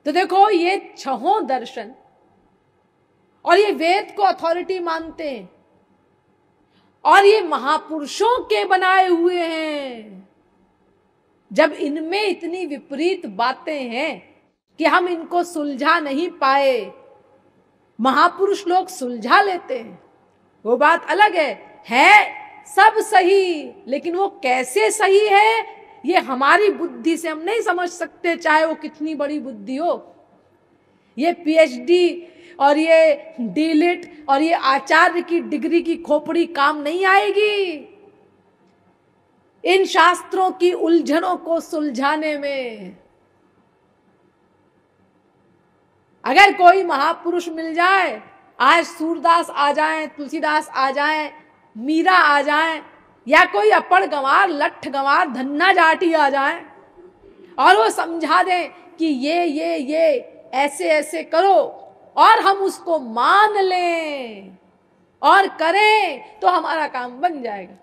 तो देखो ये छहों दर्शन और ये वेद को अथॉरिटी मानते हैं और ये महापुरुषों के बनाए हुए हैं। जब इनमें इतनी विपरीत बातें हैं कि हम इनको सुलझा नहीं पाए, महापुरुष लोग सुलझा लेते हैं, वो बात अलग है सब सही, लेकिन वो कैसे सही है ये हमारी बुद्धि से हम नहीं समझ सकते, चाहे वो कितनी बड़ी बुद्धि हो। ये पीएचडी और ये डीलिट और ये आचार्य की डिग्री की खोपड़ी काम नहीं आएगी इन शास्त्रों की उलझनों को सुलझाने में। अगर कोई महापुरुष मिल जाए, आज सूरदास आ जाए, तुलसीदास आ जाए, मीरा आ जाए, या कोई अपड़ गंवार, लठ गंवार, धन्ना जाटी आ जाए और वो समझा दें कि ये ऐसे ऐसे करो और हम उसको मान लें और करें तो हमारा काम बन जाएगा।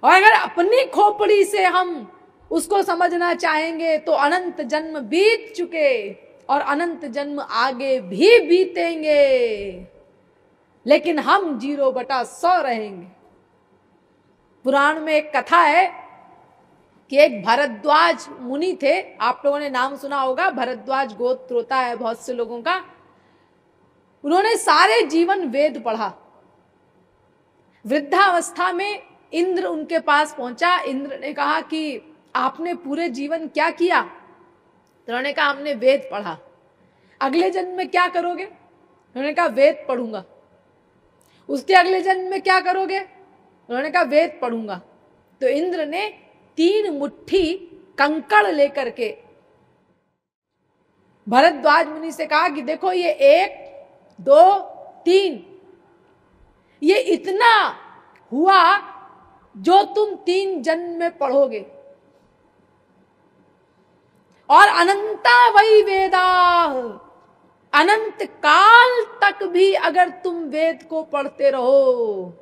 और अगर अपनी खोपड़ी से हम उसको समझना चाहेंगे तो अनंत जन्म बीत चुके और अनंत जन्म आगे भी बीतेंगे, लेकिन हम 0/100 रहेंगे। पुराण में एक कथा है कि एक भरद्वाज मुनि थे, आप लोगों ने नाम सुना होगा, भरद्वाज गोत्र होता है बहुत से लोगों का। उन्होंने सारे जीवन वेद पढ़ा। वृद्धावस्था में इंद्र उनके पास पहुंचा। इंद्र ने कहा कि आपने पूरे जीवन क्या किया? तो उन्होंने कहा हमने वेद पढ़ा। अगले जन्म में क्या करोगे? उन्होंने कहा वेद पढ़ूंगा। उसके अगले जन्म में क्या करोगे? उन्होंने कहा वेद पढ़ूंगा। तो इंद्र ने 3 मुट्ठी कंकड़ लेकर के भरद्वाज मुनि से कहा कि देखो ये 1 2 3 ये इतना हुआ जो तुम 3 जन्म में पढ़ोगे, और अनंता वही वेदा, अनंत काल तक भी अगर तुम वेद को पढ़ते रहो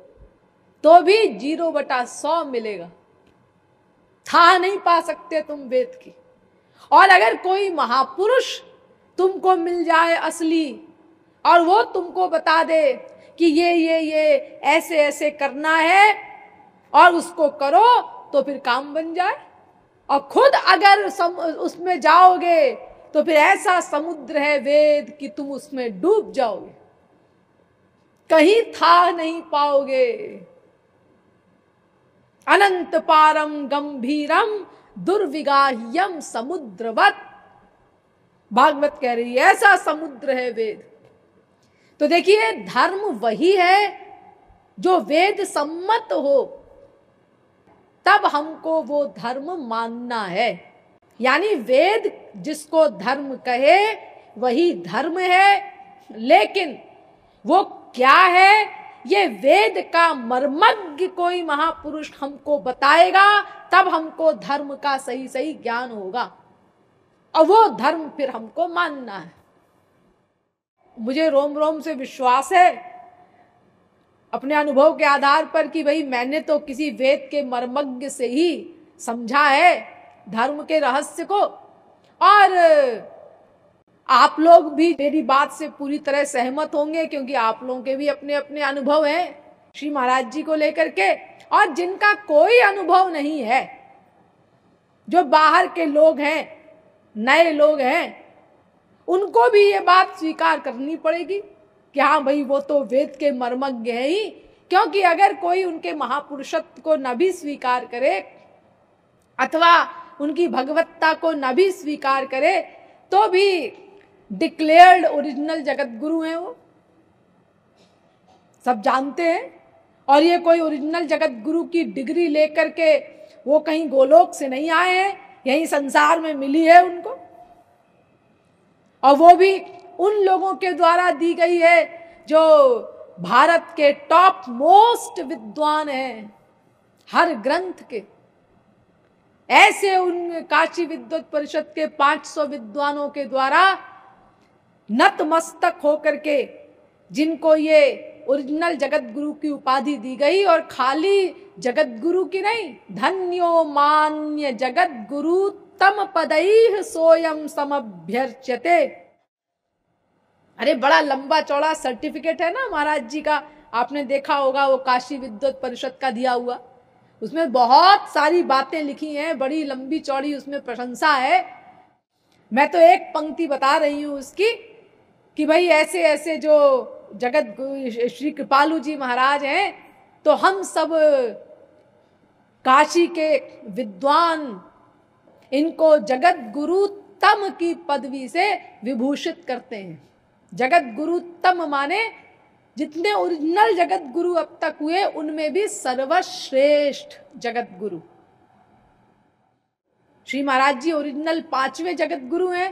तो भी 0/100 मिलेगा। था नहीं पा सकते तुम वेद की। और अगर कोई महापुरुष तुमको मिल जाए असली और वो तुमको बता दे कि ये ऐसे ऐसे करना है और उसको करो तो फिर काम बन जाए, और खुद अगर उसमें जाओगे तो फिर ऐसा समुद्र है वेद कि तुम उसमें डूब जाओगे, कहीं था नहीं पाओगे। अनंत पारम गंभीरम दुर्विगाह्यम समुद्रवत, भागवत कह रही है ऐसा समुद्र है वेद। तो देखिए धर्म वही है जो वेद सम्मत हो, तब हमको वो धर्म मानना है। यानी वेद जिसको धर्म कहे वही धर्म है, लेकिन वो क्या है ये वेद का मर्मज्ञ कोई महापुरुष हमको बताएगा, तब हमको धर्म का सही सही ज्ञान होगा और वो धर्म फिर हमको मानना है। मुझे रोम रोम से विश्वास है अपने अनुभव के आधार पर कि भाई मैंने तो किसी वेद के मर्मज्ञ से ही समझा है धर्म के रहस्य को, और आप लोग भी मेरी बात से पूरी तरह सहमत होंगे क्योंकि आप लोगों के भी अपने अपने अनुभव हैं श्री महाराज जी को लेकर के। और जिनका कोई अनुभव नहीं है, जो बाहर के लोग हैं, नए लोग हैं, उनको भी ये बात स्वीकार करनी पड़ेगी कि हाँ भाई वो तो वेद के मर्मज्ञ हैं ही। क्योंकि अगर कोई उनके महापुरुषत्व को न भी स्वीकार करे अथवा उनकी भगवत्ता को न भी स्वीकार करे तो भी डिक्लेयर्ड ओरिजिनल जगत गुरु हैं, वो सब जानते हैं। और ये कोई ओरिजिनल जगत गुरु की डिग्री लेकर के वो कहीं गोलोक से नहीं आए हैं, यही संसार में मिली है उनको, और वो भी उन लोगों के द्वारा दी गई है जो भारत के टॉप मोस्ट विद्वान हैं हर ग्रंथ के। ऐसे उन काशी विद्वत परिषद के 500 विद्वानों के द्वारा नतमस्तक होकर के जिनको ये ओरिजिनल जगत गुरु की उपाधि दी गई, और खाली जगत गुरु की नहीं, धन्यो मान्य जगत गुरु तम पदैः सोयम समभ्यर्च्यते। अरे बड़ा लंबा चौड़ा सर्टिफिकेट है ना महाराज जी का, आपने देखा होगा वो काशी विद्वत परिषद का दिया हुआ, उसमें बहुत सारी बातें लिखी हैं, बड़ी लंबी चौड़ी उसमें प्रशंसा है। मैं तो एक पंक्ति बता रही हूं उसकी कि भाई ऐसे ऐसे जो जगत श्री कृपालु जी महाराज हैं, तो हम सब काशी के विद्वान इनको जगत गुरु तम की पदवी से विभूषित करते हैं। जगत गुरु तम माने जितने ओरिजिनल जगत गुरु अब तक हुए उनमें भी सर्वश्रेष्ठ जगत गुरु श्री महाराज जी ओरिजिनल 5वें जगत गुरु हैं,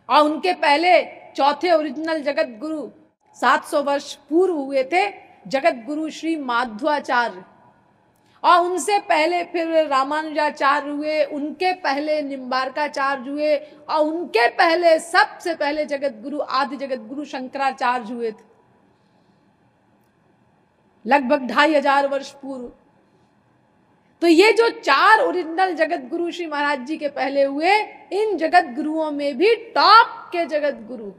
और उनके पहले चौथे ओरिजिनल जगत गुरु 700 वर्ष पूर्व हुए थे जगत गुरु श्री माध्वाचार्य, और उनसे पहले फिर रामानुजाचार्य हुए, उनके पहले निम्बारकाचार्य हुए, और उनके पहले सबसे पहले जगत गुरु आदि जगत गुरु शंकराचार्य हुए थे लगभग 2500 वर्ष पूर्व। तो ये जो 4 ओरिजिनल जगत गुरु श्री महाराज जी के पहले हुए, इन जगत गुरुओं में भी टॉप के जगत गुरु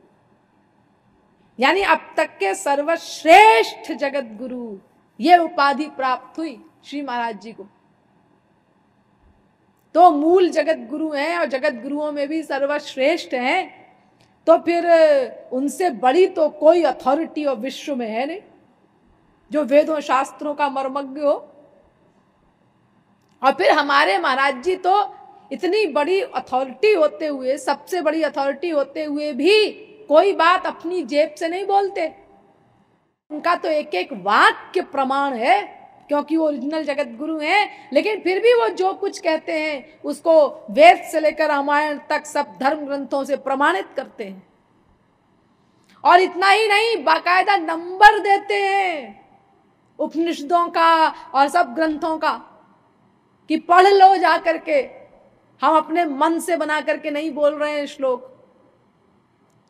यानी अब तक के सर्वश्रेष्ठ जगत गुरु, ये उपाधि प्राप्त हुई श्री महाराज जी को। तो मूल जगत गुरु हैं और जगत गुरुओं में भी सर्वश्रेष्ठ हैं, तो फिर उनसे बड़ी तो कोई अथॉरिटी और विश्व में है नहीं जो वेदों शास्त्रों का मर्मज्ञ हो। और फिर हमारे महाराज जी तो इतनी बड़ी अथॉरिटी होते हुए, सबसे बड़ी अथॉरिटी होते हुए भी कोई बात अपनी जेब से नहीं बोलते, उनका तो एक एक वाक्य प्रमाण है, क्योंकि वो ओरिजिनल जगत गुरु हैं। लेकिन फिर भी वो जो कुछ कहते हैं उसको वेद से लेकर रामायण तक सब धर्म ग्रंथों से प्रमाणित करते हैं। और इतना ही नहीं, बाकायदा नंबर देते हैं उपनिषदों का और सब ग्रंथों का कि पढ़ लो जा करके, हम अपने मन से बना करके नहीं बोल रहे हैं श्लोक।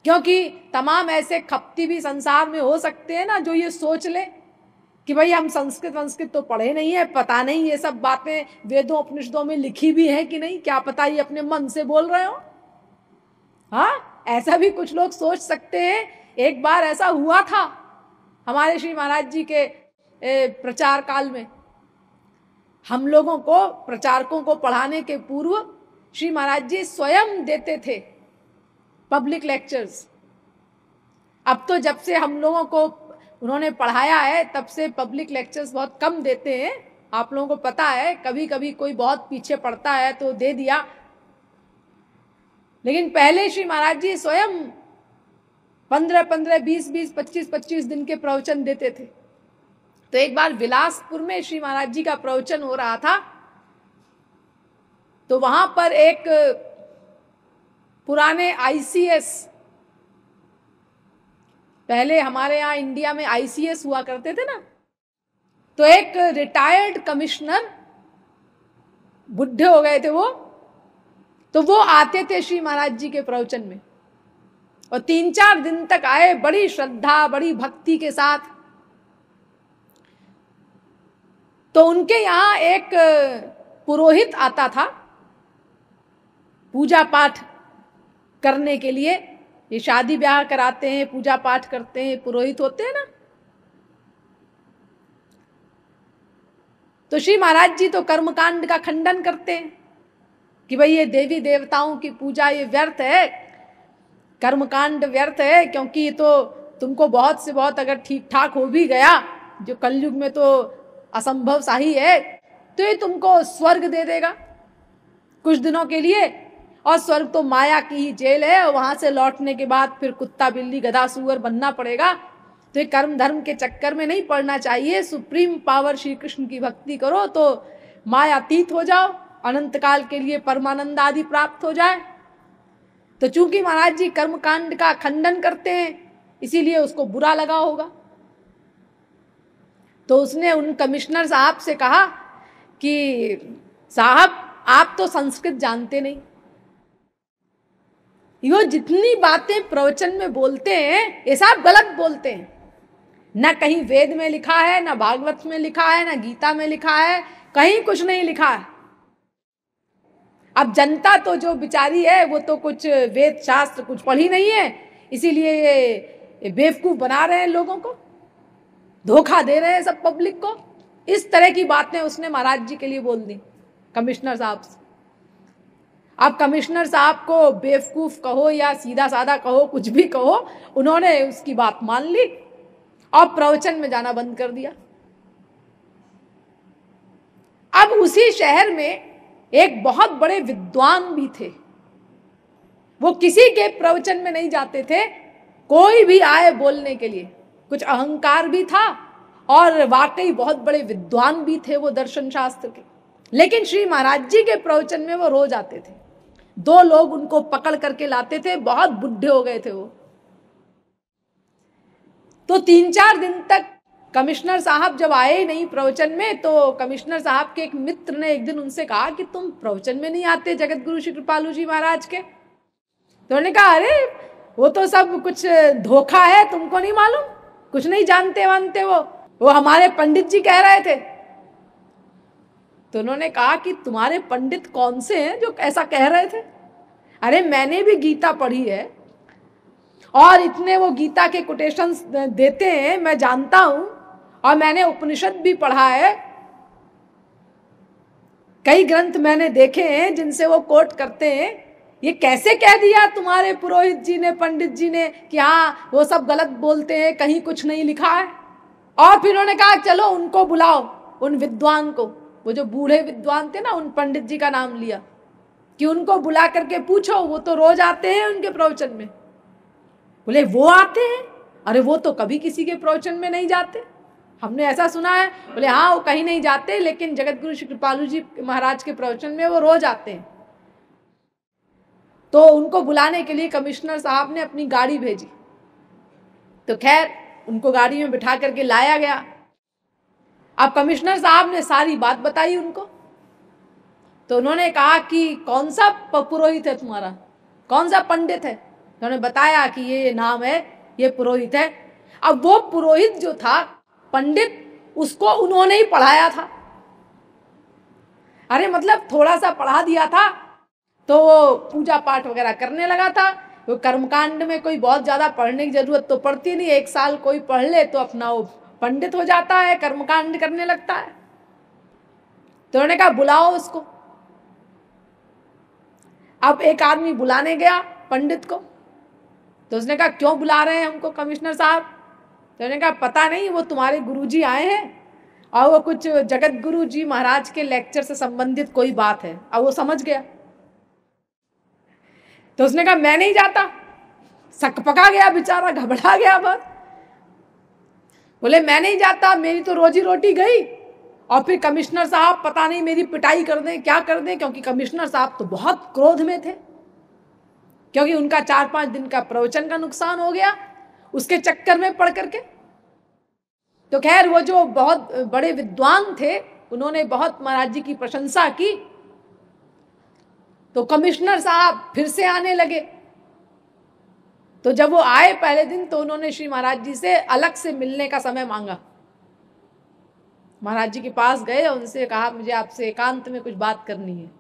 क्योंकि तमाम ऐसे खप्ती भी संसार में हो सकते हैं ना जो ये सोच ले कि भाई हम संस्कृत तो पढ़े नहीं है, पता नहीं ये सब बातें वेदों उपनिषदों में लिखी भी है कि नहीं, क्या पता ये अपने मन से बोल रहे हो। हाँ, ऐसा भी कुछ लोग सोच सकते हैं। एक बार ऐसा हुआ था हमारे श्री महाराज जी के प्रचार काल में, हम लोगों को प्रचारकों को पढ़ाने के पूर्व श्री महाराज जी स्वयं देते थे पब्लिक लेक्चर्स। अब तो जब से हम लोगों को उन्होंने पढ़ाया है तब से पब्लिक लेक्चर्स बहुत कम देते हैं। आप लोगों को पता है, कभी कभी कोई बहुत पीछे पड़ता है तो दे दिया, लेकिन पहले श्री महाराज जी स्वयं 15-15, 20-20, 25-25 दिन के प्रवचन देते थे। तो एक बार बिलासपुर में श्री महाराज जी का प्रवचन हो रहा था, तो वहां पर एक पुराने आईसीएस, पहले हमारे यहाँ इंडिया में आईसीएस हुआ करते थे ना, तो एक रिटायर्ड कमिश्नर, बुढ़े हो गए थे वो, तो वो आते थे श्री महाराज जी के प्रवचन में, और 3-4 दिन तक आए बड़ी श्रद्धा बड़ी भक्ति के साथ। तो उनके यहाँ एक पुरोहित आता था पूजा पाठ करने के लिए। ये शादी ब्याह कराते हैं, पूजा पाठ करते हैं, पुरोहित होते हैं ना। तो श्री महाराज जी तो कर्मकांड का खंडन करते हैं कि भाई ये देवी देवताओं की पूजा ये व्यर्थ है, कर्मकांड व्यर्थ है, क्योंकि ये तो तुमको बहुत से बहुत अगर ठीक ठाक हो भी गया, जो कलयुग में तो असंभव सा ही है, तो ये तुमको स्वर्ग दे देगा कुछ दिनों के लिए, और स्वर्ग तो माया की ही जेल है, और वहां से लौटने के बाद फिर कुत्ता बिल्ली गधा सुअर बनना पड़ेगा। तो ये कर्म धर्म के चक्कर में नहीं पड़ना चाहिए। सुप्रीम पावर श्री कृष्ण की भक्ति करो तो मायातीत हो जाओ, अनंत काल के लिए परमानंद आदि प्राप्त हो जाए। तो चूंकि महाराज जी कर्मकांड का खंडन करते हैं, इसीलिए उसको बुरा लगा होगा। तो उसने उन कमिश्नर साहब से कहा कि साहब आप तो संस्कृत जानते नहीं, यो जितनी बातें प्रवचन में बोलते हैं ये सब गलत बोलते हैं। ना कहीं वेद में लिखा है, ना भागवत में लिखा है, ना गीता में लिखा है, कहीं कुछ नहीं लिखा है। अब जनता तो जो बिचारी है वो तो कुछ वेद शास्त्र कुछ पढ़ी नहीं है, इसीलिए ये बेवकूफ बना रहे हैं लोगों को, धोखा दे रहे हैं सब पब्लिक को। इस तरह की बातें उसने महाराज जी के लिए बोल दी कमिश्नर साहब से। अब कमिश्नर साहब को बेवकूफ कहो या सीधा साधा कहो, कुछ भी कहो, उन्होंने उसकी बात मान ली और प्रवचन में जाना बंद कर दिया। अब उसी शहर में एक बहुत बड़े विद्वान भी थे, वो किसी के प्रवचन में नहीं जाते थे, कोई भी आए बोलने के लिए। कुछ अहंकार भी था और वाकई बहुत बड़े विद्वान भी थे वो दर्शन शास्त्र के, लेकिन श्री महाराज जी के प्रवचन में वो रोज आते थे। 2 लोग उनको पकड़ करके लाते थे, बहुत बुढ़े हो गए थे वो। तो 3-4 दिन तक कमिश्नर साहब जब आए नहीं प्रवचन में, तो कमिश्नर साहब के एक मित्र ने एक दिन उनसे कहा कि तुम प्रवचन में नहीं आते जगत गुरु श्री कृपालु जी महाराज के। तो उन्होंने कहा अरे वो तो सब कुछ धोखा है, तुमको नहीं मालूम, कुछ नहीं जानते वानते, वो हमारे पंडित जी कह रहे थे। तो उन्होंने कहा कि तुम्हारे पंडित कौन से हैं जो ऐसा कह रहे थे? अरे मैंने भी गीता पढ़ी है और इतने वो गीता के कोटेशंस देते हैं, मैं जानता हूं, और मैंने उपनिषद भी पढ़ा है, कई ग्रंथ मैंने देखे हैं जिनसे वो कोट करते हैं। ये कैसे कह दिया तुम्हारे पुरोहित जी ने, पंडित जी ने, कि हाँ वो सब गलत बोलते हैं, कहीं कुछ नहीं लिखा है। और फिर उन्होंने कहा चलो उनको बुलाओ, उन विद्वान को, वो जो बूढ़े विद्वान थे ना, उन पंडित जी का नाम लिया कि उनको बुला करके पूछो, वो तो रोज आते हैं उनके प्रवचन में। बोले वो आते हैं? अरे वो तो कभी किसी के प्रवचन में नहीं जाते, हमने ऐसा सुना है। बोले हाँ वो कहीं नहीं जाते, लेकिन जगत गुरु श्री कृपालु जी महाराज के प्रवचन में वो रोज आते हैं। तो उनको बुलाने के लिए कमिश्नर साहब ने अपनी गाड़ी भेजी। तो खैर उनको गाड़ी में बिठा करके लाया गया। अब कमिश्नर साहब ने सारी बात बताई उनको। तो उन्होंने कहा कि कौन सा पुरोहित है तुम्हारा, कौन सा पंडित है? तो उन्होंने बताया कि ये नाम है, ये पुरोहित है। अब वो पुरोहित जो था पंडित, उसको उन्होंने ही पढ़ाया था। अरे मतलब थोड़ा सा पढ़ा दिया था तो वो पूजा पाठ वगैरह करने लगा था। वो कर्मकांड में कोई बहुत ज्यादा पढ़ने की जरूरत तो पड़ती नहीं, 1 साल कोई पढ़ ले तो अपना वो पंडित हो जाता है, कर्मकांड करने लगता है। तो उन्होंने कहा बुलाओ उसको। अब एक आदमी बुलाने गया पंडित को। तो उसने कहा क्यों बुला रहे हैं हमको कमिश्नर साहब? तो उन्होंने कहा पता नहीं, वो तुम्हारे गुरुजी आए हैं और वो कुछ जगत गुरु जी महाराज के लेक्चर से संबंधित कोई बात है। अब वो समझ गया। तो उसने कहा मैं नहीं जाता। सकपका गया बेचारा, घबरा गया बहुत। बोले मैं नहीं जाता, मेरी तो रोजी रोटी गई। और फिर कमिश्नर साहब पता नहीं मेरी पिटाई कर दें, क्या कर दें, क्योंकि कमिश्नर साहब तो बहुत क्रोध में थे, क्योंकि उनका 4-5 दिन का प्रवचन का नुकसान हो गया उसके चक्कर में पड़ करके। तो खैर वो जो बहुत बड़े विद्वान थे, उन्होंने बहुत महाराज जी की प्रशंसा की। तो कमिश्नर साहब फिर से आने लगे। तो जब वो आए पहले दिन, तो उन्होंने श्री महाराज जी से अलग से मिलने का समय मांगा। महाराज जी के पास गए, उनसे कहा मुझे आपसे एकांत में कुछ बात करनी है।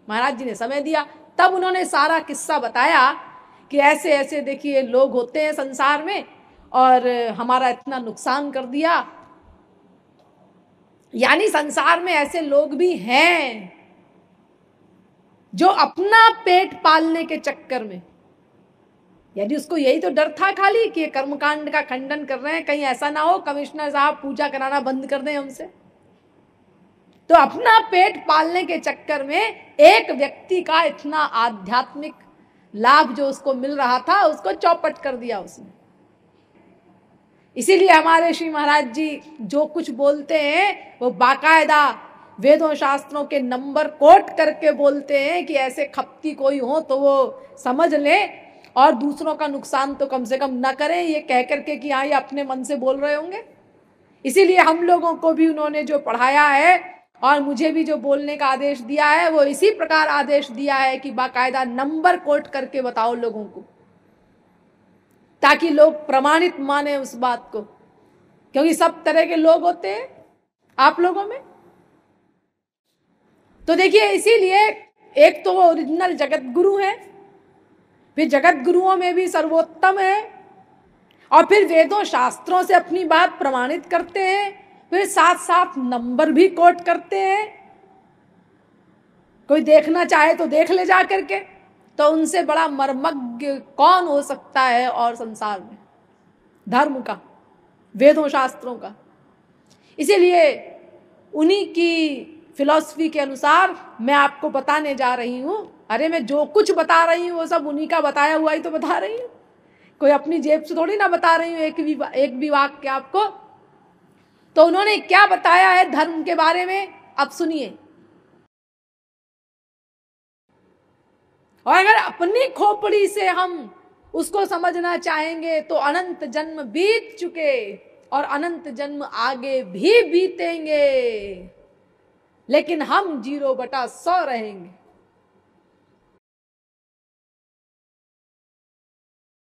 महाराज जी ने समय दिया। तब उन्होंने सारा किस्सा बताया कि ऐसे ऐसे देखिए लोग होते हैं संसार में और हमारा इतना नुकसान कर दिया। यानी संसार में ऐसे लोग भी हैं जो अपना पेट पालने के चक्कर में, यदि उसको यही तो डर था खाली कि कर्मकांड का खंडन कर रहे हैं, कहीं ऐसा ना हो कमिश्नर साहब पूजा कराना बंद कर दें हमसे। तो अपना पेट पालने के चक्कर में एक व्यक्ति का इतना आध्यात्मिक लाभ जो उसको मिल रहा था, उसको चौपट कर दिया उसने। इसीलिए हमारे श्री महाराज जी जो कुछ बोलते हैं वो बाकायदा वेदों शास्त्रों के नंबर कोट करके बोलते हैं कि ऐसे खपती कोई हो तो वो समझ ले और दूसरों का नुकसान तो कम से कम न करें, ये कह करके कि हाँ ये अपने मन से बोल रहे होंगे। इसीलिए हम लोगों को भी उन्होंने जो पढ़ाया है और मुझे भी जो बोलने का आदेश दिया है, वो इसी प्रकार आदेश दिया है कि बाकायदा नंबर कोट करके बताओ लोगों को, ताकि लोग प्रमाणित माने उस बात को। क्योंकि सब तरह के लोग होते हैं आप लोगों में। तो देखिए, इसीलिए एक तो वो ओरिजिनल जगत गुरु है, फिर जगत गुरुओं में भी सर्वोत्तम है, और फिर वेदों शास्त्रों से अपनी बात प्रमाणित करते हैं, फिर साथ साथ नंबर भी कोट करते हैं। कोई देखना चाहे तो देख ले जा करके। तो उनसे बड़ा मर्मज्ञ कौन हो सकता है और संसार में धर्म का, वेदों शास्त्रों का। इसीलिए उन्हीं की फिलॉसफी के अनुसार मैं आपको बताने जा रही हूं। अरे मैं जो कुछ बता रही हूं वो सब उन्हीं का बताया हुआ ही तो बता रही हूं, कोई अपनी जेब से थोड़ी ना बता रही हूं एक भी वाक्य आपको। तो उन्होंने क्या बताया है धर्म के बारे में, अब सुनिए। और अगर अपनी खोपड़ी से हम उसको समझना चाहेंगे तो अनंत जन्म बीत चुके और अनंत जन्म आगे भी बीतेंगे, लेकिन हम 0/100 रहेंगे।